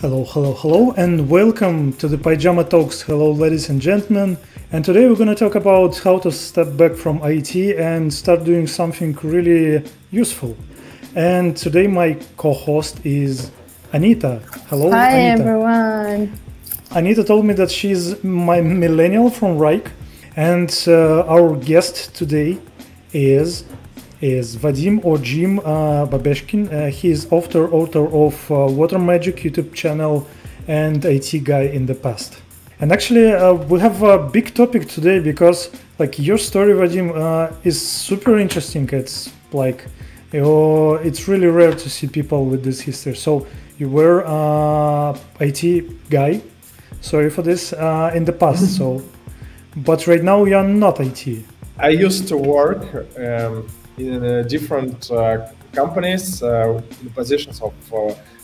Hello, hello, hello, and welcome to the Pajama Talks. Hello, ladies and gentlemen. And today we're going to talk about how to step back from IT and start doing something really useful. And today my co-host is Anita. Hello, Hi, Anita. everyone. Anita told me that she's my millennial from Wrike, and our guest today is Vadim or Jim Babeshkin. He is author of Water Magic YouTube channel and IT guy in the past. And actually, we have a big topic today because, like, your story, Vadim, is super interesting. It's like, it's really rare to see people with this history. So you were IT guy. Sorry for this in the past. But right now you're not IT. I used to work in different companies in positions of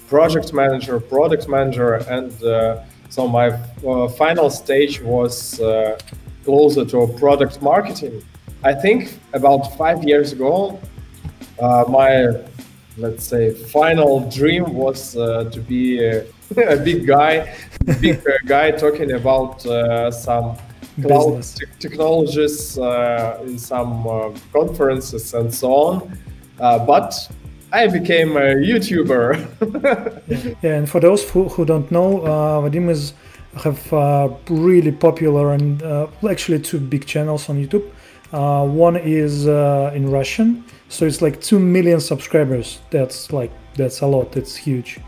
project manager, product manager, and so my final stage was closer to product marketing. I think about 5 years ago, my, let's say, final dream was to be a big guy talking about some cloud technologies in some conferences and so on, but I became a YouTuber. Yeah, and for those who don't know, Vadim have really popular and actually two big channels on YouTube. One is in Russian, so it's like 2 million subscribers. That's a lot. It's huge.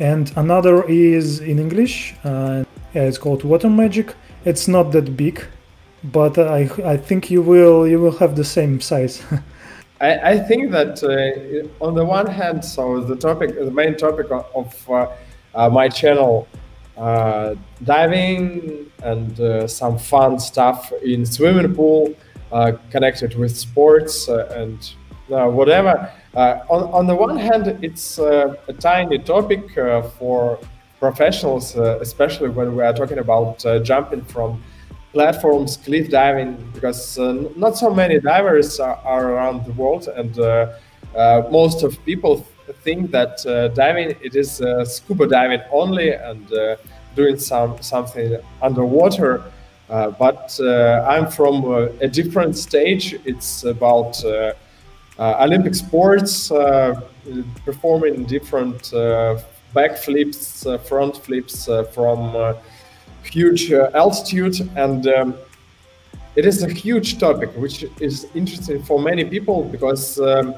And another is in English. It's called Water Magic. It's not that big, but I think you will have the same size. I think that on the one hand, so the main topic of my channel, diving and some fun stuff in swimming pool, connected with sports and whatever. On the one hand, it's a tiny topic for professionals, especially when we are talking about jumping from platforms, cliff diving, because not so many divers are around the world, and most of people think that diving it is scuba diving only and doing something underwater. But I'm from a different stage. It's about Olympic sports, performing different backflips, front flips from huge altitude, and it is a huge topic which is interesting for many people because a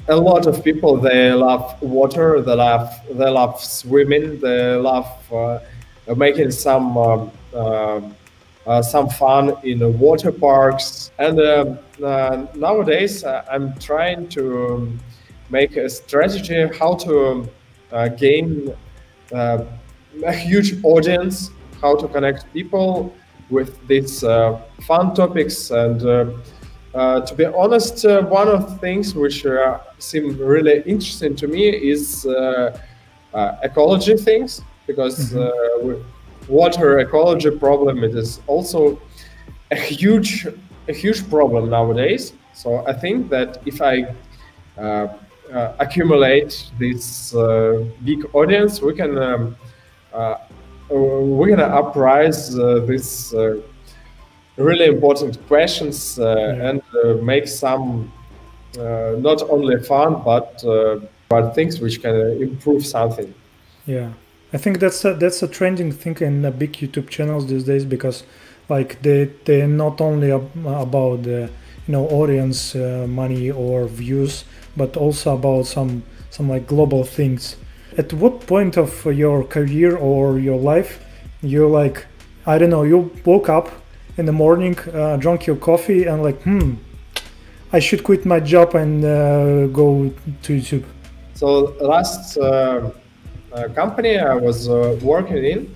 lot of people, they love water, they love swimming, they love making some fun in water parks, and nowadays I'm trying to make a strategy how to gain a huge audience, how to connect people with these fun topics. And to be honest, one of the things which seem really interesting to me is ecology things, because water ecology problem, it is also a huge problem nowadays. So I think that if I accumulate this big audience, we can we're gonna uprise these really important questions and make some not only fun but things which can improve something. Yeah, I think that's a trending thing in big YouTube channels these days, because like they're not only about the audience, money or views, but also about some like global things. At what point of your career or your life you're like, I don't know, you woke up in the morning, drank your coffee and like, I should quit my job and go to YouTube? So last company I was working in,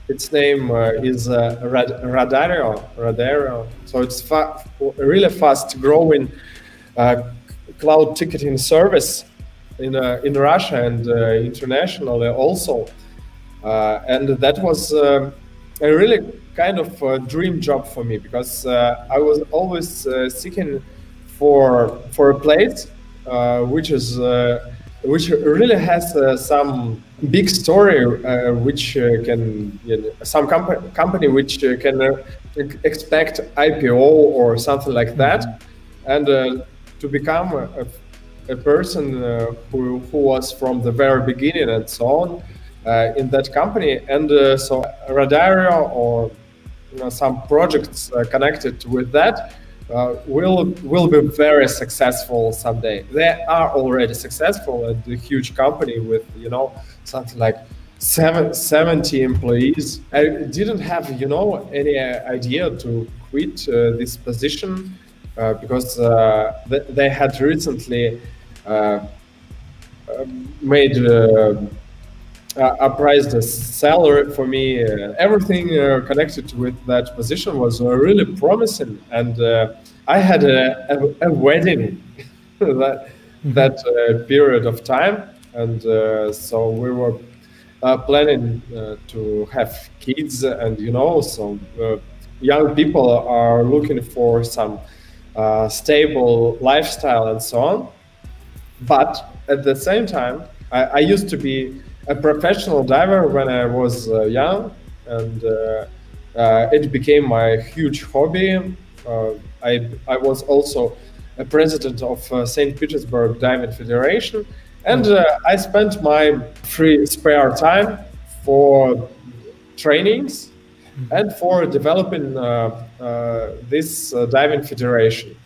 its name is Radario. So it's really fast growing cloud ticketing service in Russia and internationally also, and that was a really kind of dream job for me, because I was always seeking for a place which is which really has some big story, which can some company which can expect IPO or something like that, and to become a person who was from the very beginning and so on in that company, and so Radario or some projects connected with that will be very successful someday. They are already successful at a huge company with something like 70 employees. I didn't have any idea to quit this position because they had recently made appraised the salary for me. Everything connected with that position was really promising, and I had a wedding that period of time, and so we were planning to have kids, and so young people are looking for some stable lifestyle and so on. But at the same time, I used to be a professional diver when I was young, and it became my huge hobby. I was also a president of St. Petersburg Diving Federation, and I spent my free spare time for trainings and for developing this diving federation.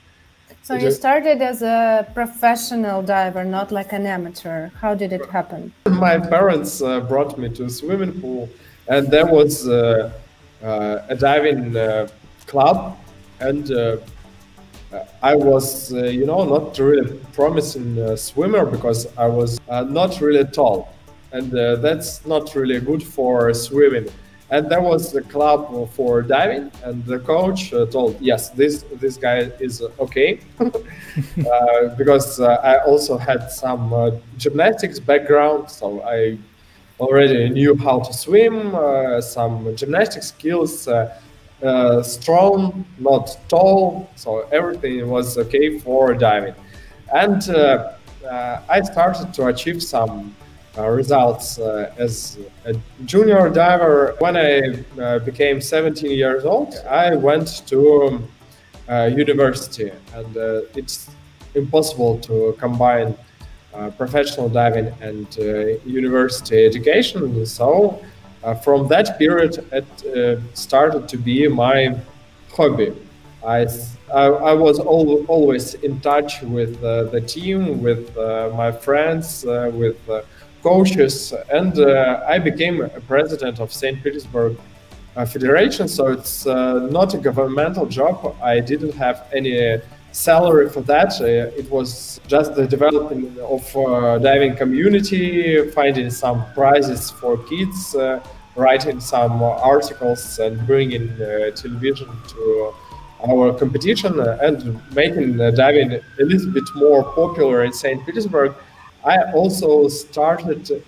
So you started as a professional diver, not like an amateur. How did it happen? My parents brought me to a swimming pool, and there was a diving club, and I was, not really promising swimmer because I was not really tall, and that's not really good for swimming. And there was a club for diving, and the coach told, yes, this guy is okay, because I also had some gymnastics background, so I already knew how to swim, some gymnastic skills, strong, not tall, so everything was okay for diving. And I started to achieve some results as a junior diver. When I became 17 years old, I went to university, and it's impossible to combine professional diving and university education. So from that period, it started to be my hobby. I was always in touch with the team, with my friends, with coaches, and I became a president of St. Petersburg Federation. So it's not a governmental job. I didn't have any salary for that. It was just the development of diving community, finding some prizes for kids, writing some articles, and bringing television to our competition, and making diving a little bit more popular in St. Petersburg. I also started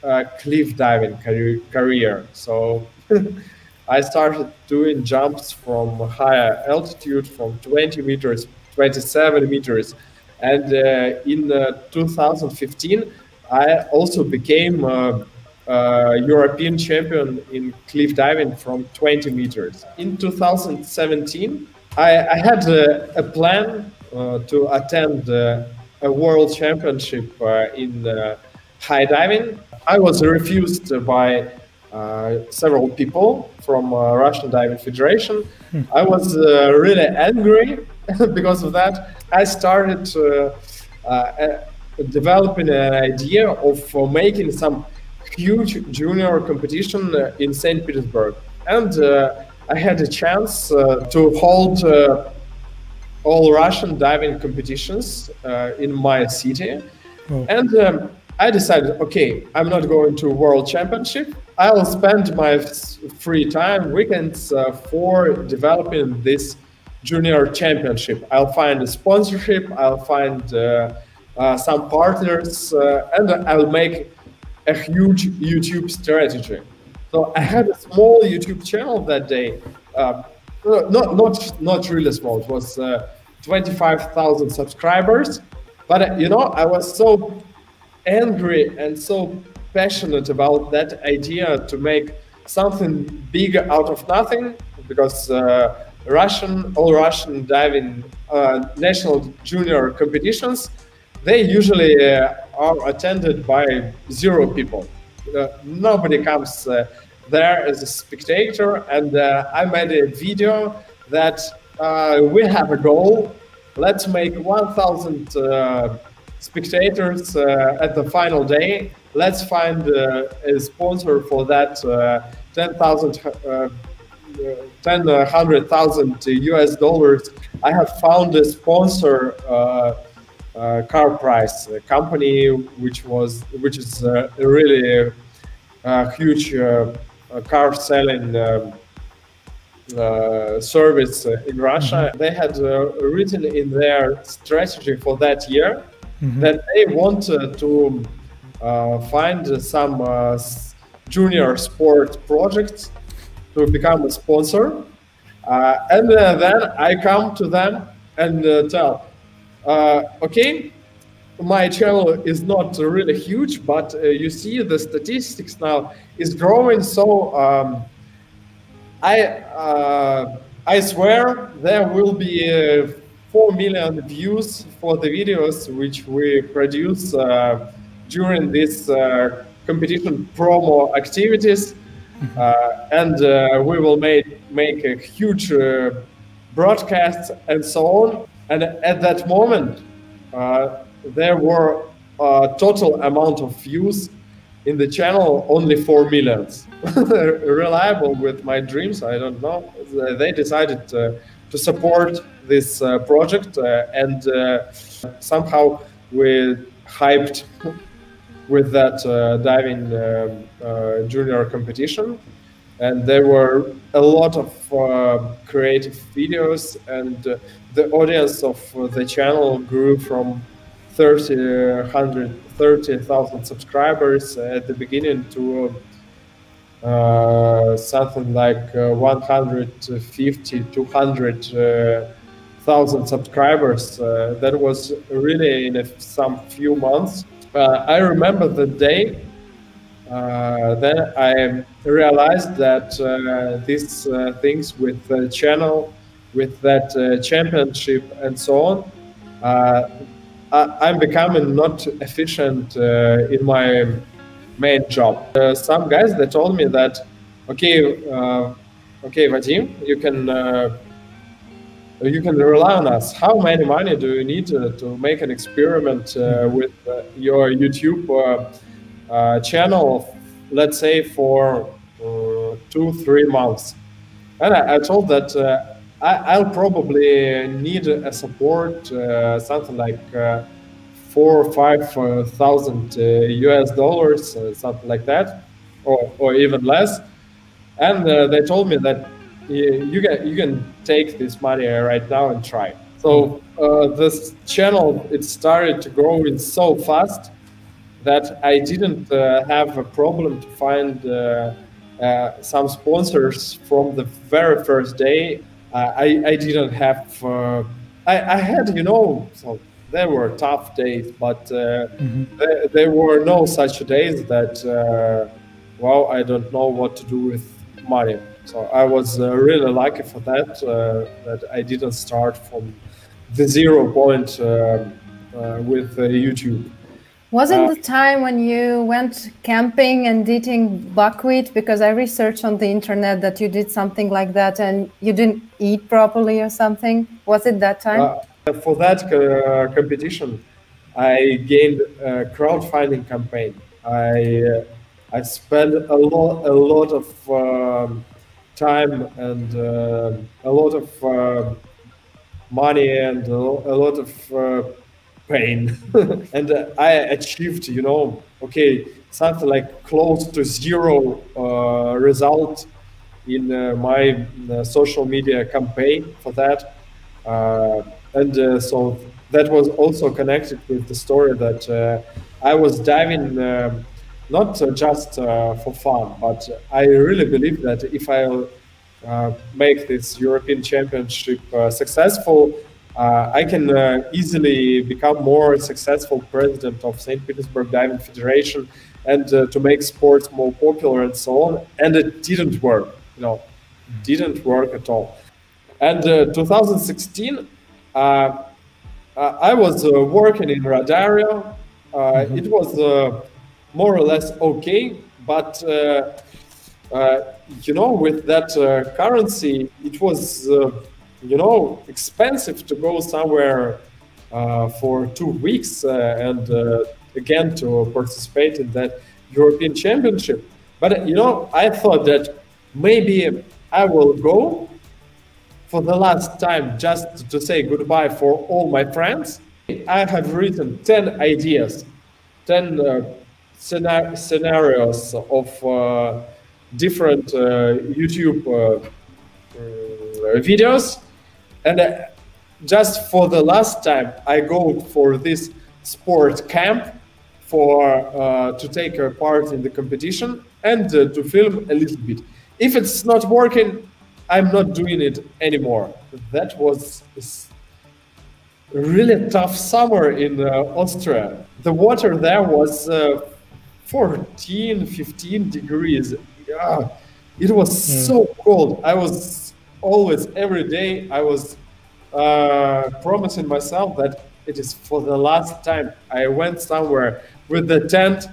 a cliff diving career. So I started doing jumps from higher altitude, from 20 meters, 27 meters. And in 2015, I also became a European champion in cliff diving from 20 meters. In 2017, I had a plan to attend a world championship in high diving. I was refused by several people from Russian Diving Federation. I was really angry because of that. I started developing an idea of making some huge junior competition in St. Petersburg. And I had a chance to hold all Russian diving competitions in my city. Oh. And I decided, okay, I'm not going to World Championship. I'll spend my free time, weekends, for developing this junior championship. I'll find a sponsorship, I'll find some partners, and I'll make a huge YouTube strategy. So I had a small YouTube channel that day. Not really small. It was 25,000 subscribers. But I was so angry and so passionate about that idea to make something big out of nothing, because all Russian diving national junior competitions, they usually are attended by 0 people. Nobody comes there as a spectator, and I made a video that we have a goal. Let's make 1,000 spectators at the final day. Let's find a sponsor for that 100,000 US dollars. I have found a sponsor, car price company, which is a really huge car selling service in Russia. They had written in their strategy for that year that they wanted to find some junior sport projects to become a sponsor. And then I come to them and tell, okay, my channel is not really huge, but you see the statistics now is growing. So I swear there will be 4 million views for the videos which we produce during this competition promo activities, and we will make a huge broadcast and so on. And at that moment, there were a total amount of views in the channel only 4 million. Reliable with my dreams, I don't know. They decided to support this project, and somehow we hyped with that diving junior competition. And there were a lot of creative videos, and the audience of the channel grew from 30,000 subscribers at the beginning to something like 150, 200,000 subscribers. That was really in some few months. I remember the day then I realized that these things with the channel, with that championship and so on, I'm becoming not efficient in my main job. Some guys, they told me that, okay, Vadim, you can rely on us. How many money do you need to make an experiment with your YouTube channel, let's say for 2-3 months? And I told that I'll probably need a support, something like 4,000 or 5,000 US dollars, something like that, or even less. And they told me that you can take this money right now and try. So this channel, it started to grow in so fast that I didn't have a problem to find some sponsors from the very first day. I didn't have, I had, so there were tough days, but there were no such days that, well, I don't know what to do with money. So I was really lucky for that, that I didn't start from the 0 point with YouTube. Wasn't the time when you went camping and eating buckwheat? Because I researched on the internet that you did something like that and you didn't eat properly or something. Was it that time? For that competition, I gained a crowdfunding campaign. I spent a lot of time and a lot of money and a lot of pain. And I achieved, okay, something like close to 0 result in my social media campaign for that. So that was also connected with the story that I was diving not just for fun, but I really believe that if I make this European Championship successful, I can easily become more successful president of St. Petersburg Diving Federation and to make sports more popular and so on. And it didn't work, didn't work at all. And 2016, I was working in Radario. It was more or less okay, but with that currency, it was expensive to go somewhere for 2 weeks and again to participate in that European Championship. But I thought that maybe I will go for the last time just to say goodbye for all my friends. I have written 10 ideas, 10 scenarios of different YouTube videos. And just for the last time, I go for this sport camp to take a part in the competition and to film a little bit. If it's not working, I'm not doing it anymore. That was a really tough summer in Austria. The water there was 14, 15 degrees. Yeah, it was so cold. I was always, every day, I was promising myself that it is for the last time. I went somewhere with the tent,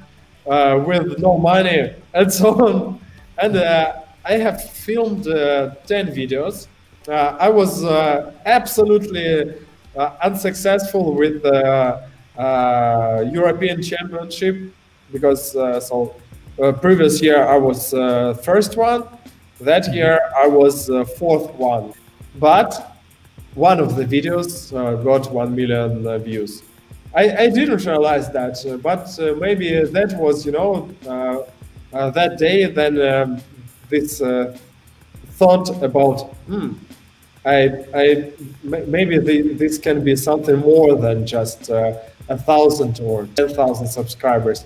with no money, and so on. And I have filmed 10 videos. I was absolutely unsuccessful with the European Championship because previous year I was first one. That year I was fourth one. But one of the videos got 1 million views. I didn't realize that, but maybe that was, that day then this thought about, maybe this can be something more than just 1,000 or 10,000 subscribers.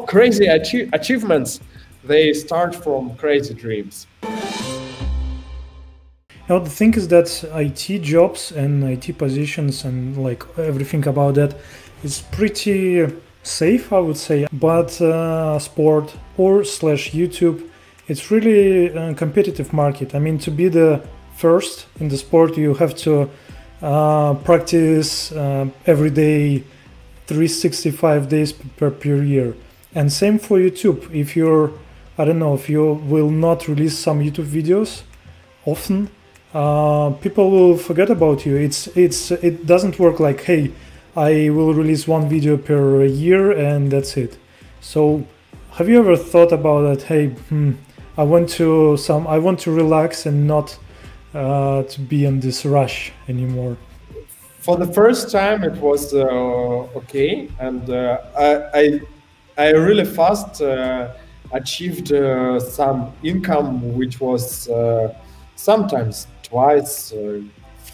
Crazy achievements, they start from crazy dreams. Now the thing is that IT jobs and IT positions and like everything about that is pretty safe, I would say. But sport or /YouTube, it's really a competitive market. I mean, to be the first in the sport, you have to practice every day, 365 days per year. And same for YouTube. If you're, I don't know, if you will not release some YouTube videos often, people will forget about you. It doesn't work like, hey, I will release one video per year and that's it. So have you ever thought about that? Hey, I want to relax and not to be in this rush anymore. For the first time, it was okay, and I really fast achieved some income, which was sometimes twice,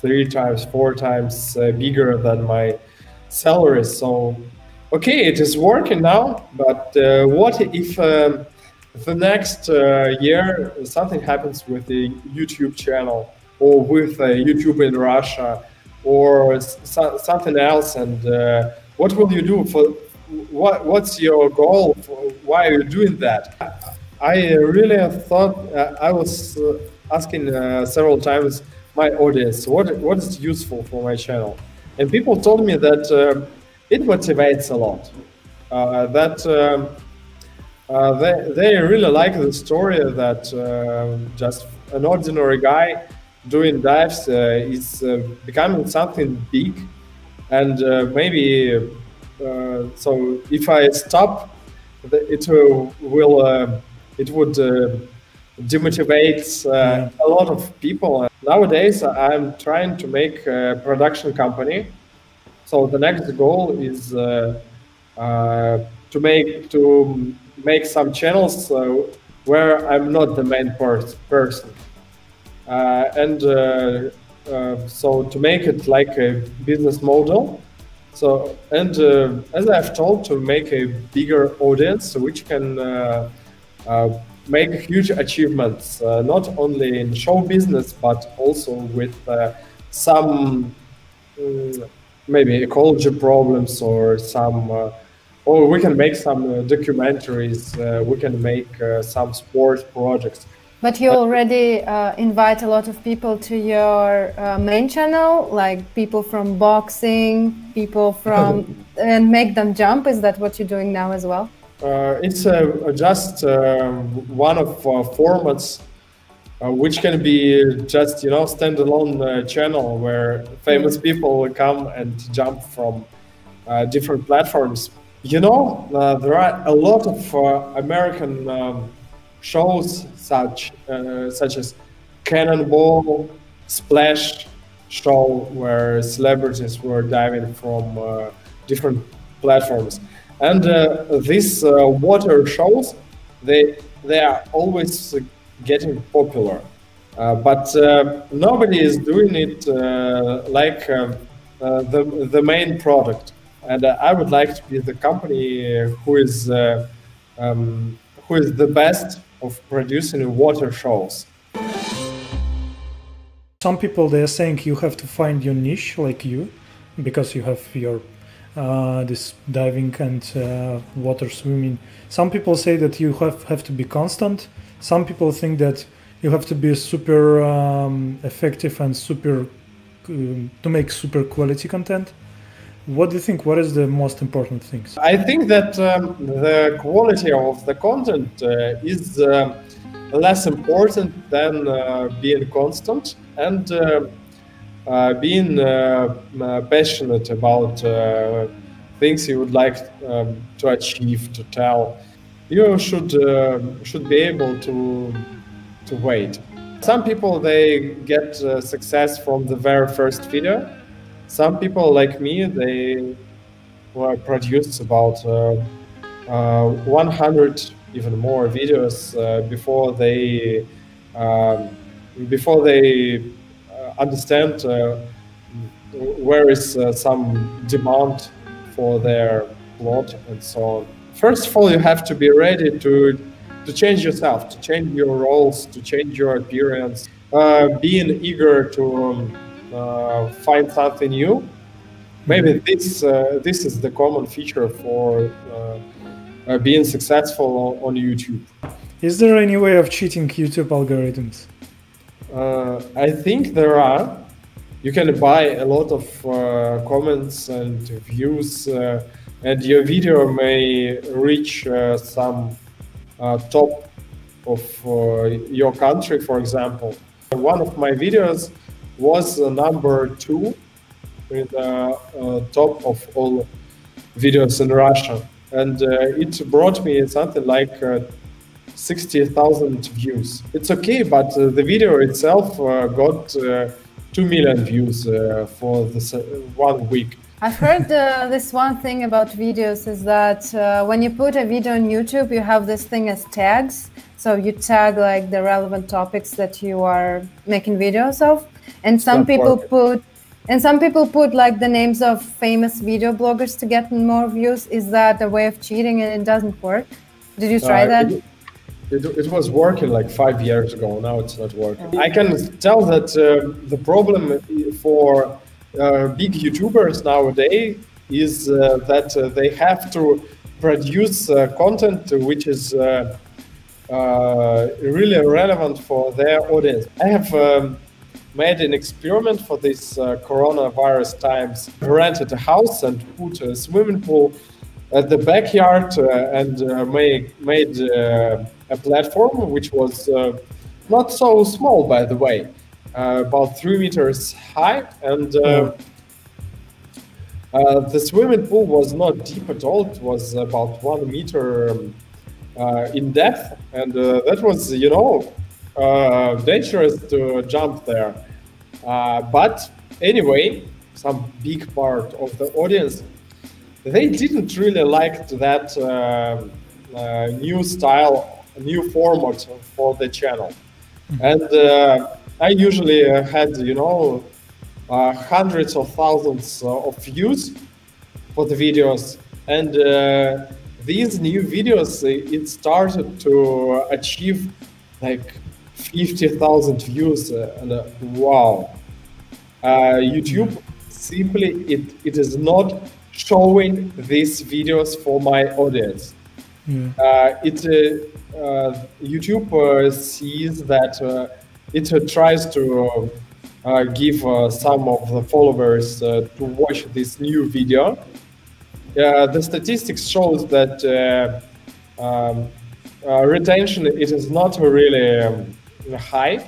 3 times, 4 times bigger than my salary. So, okay, it is working now. But what if the next year something happens with the YouTube channel or with YouTube in Russia or something else? And what will you do? What's your goal? Why are you doing that? I really thought I was asking several times my audience, what is useful for my channel? And people told me that it motivates a lot. They really like the story that just an ordinary guy doing dives is becoming something big, and maybe so if I stop, it would demotivate a lot of people. Nowadays, I'm trying to make a production company. So the next goal is to make some channels where I'm not the main person, and so to make it like a business model. So as I've told, to make a bigger audience which can make huge achievements, not only in show business but also with some maybe ecology problems or some, or we can make some documentaries. We can make some sports projects. But you already invite a lot of people to your main channel, like people from boxing, people from, and make them jump. Is that what you're doing now as well? It's just one of formats which can be just, you know, standalone channel where famous people will come and jump from different platforms. You know, there are a lot of American shows such as Cannonball, Splash show, where celebrities were diving from different platforms, and these water shows, they are always getting popular, but nobody is doing it like the main product. And I would like to be the company who is the best of producing water shows. Some people, they're saying you have to find your niche, like you, because you have your this diving and water swimming. Some people say that you have to be constant. Some people think that you have to be super effective and super to make super quality content. What do you think? What is the most important things? I think that the quality of the content is less important than being constant and being passionate about things you would like to achieve, to tell. You should be able to wait. Some people, they get success from the very first video. Some people like me, they produce about 100, even more videos before they understand where is some demand for their plot and so on. First of all, you have to be ready to change yourself, to change your roles, to change your appearance, being eager to find something new. Maybe this is the common feature for being successful on YouTube. Is there any way of cheating YouTube algorithms? I think there are. You can buy a lot of comments and views, and your video may reach some top of your country, for example. One of my videos was number 2 in the top of all videos in Russia, and it brought me something like 60,000 views. It's okay, but the video itself got 2 million views for this 1 week. I've heard this one thing about videos is that when you put a video on YouTube, you have this thing as tags. So you tag like the relevant topics that you are making videos of, and some people put like the names of famous video bloggers to get more views. Is that a way of cheating and it doesn't work? Did you try that? It was working like 5 years ago. Now it's not working. I can tell that the problem for big YouTubers nowadays is that they have to produce content which is really relevant for their audience. I have made an experiment for this coronavirus times. I rented a house and put a swimming pool at the backyard and made a platform which was not so small, by the way, about 3 meters high, and the swimming pool was not deep at all. It was about 1 meter in depth, and that was, you know, dangerous to jump there. But anyway, some big part of the audience, they didn't really like that new style, new format for the channel. And I usually had, you know, hundreds of thousands of views for the videos. And these new videos, it started to achieve like 50,000 views. And wow, YouTube simply it is not showing these videos for my audience. YouTube sees that it tries to give some of the followers to watch this new video. The statistics shows that retention it is not really high,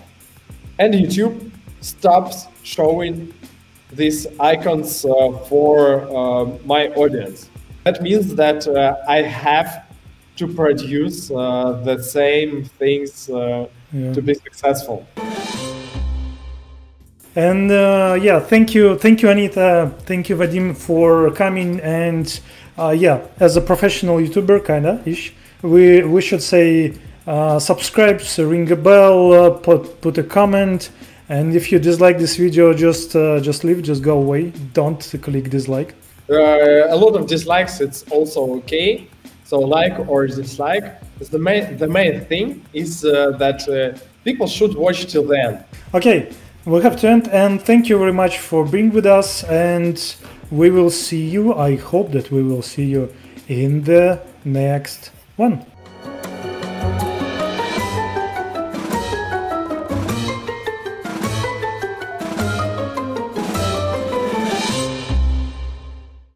and YouTube stops showing these icons for my audience. That means that I have to produce the same things to be successful. And yeah, thank you, Anita. Thank you, Vadim, for coming. And yeah, as a professional YouTuber, kinda ish, we should say subscribe, ring a bell, put a comment. And if you dislike this video, just leave, just go away. Don't click dislike. A lot of dislikes, it's also okay. So like or dislike, the main thing is that people should watch till the end. Okay, we have to end, and thank you very much for being with us, and we will see you. I hope that we will see you in the next one.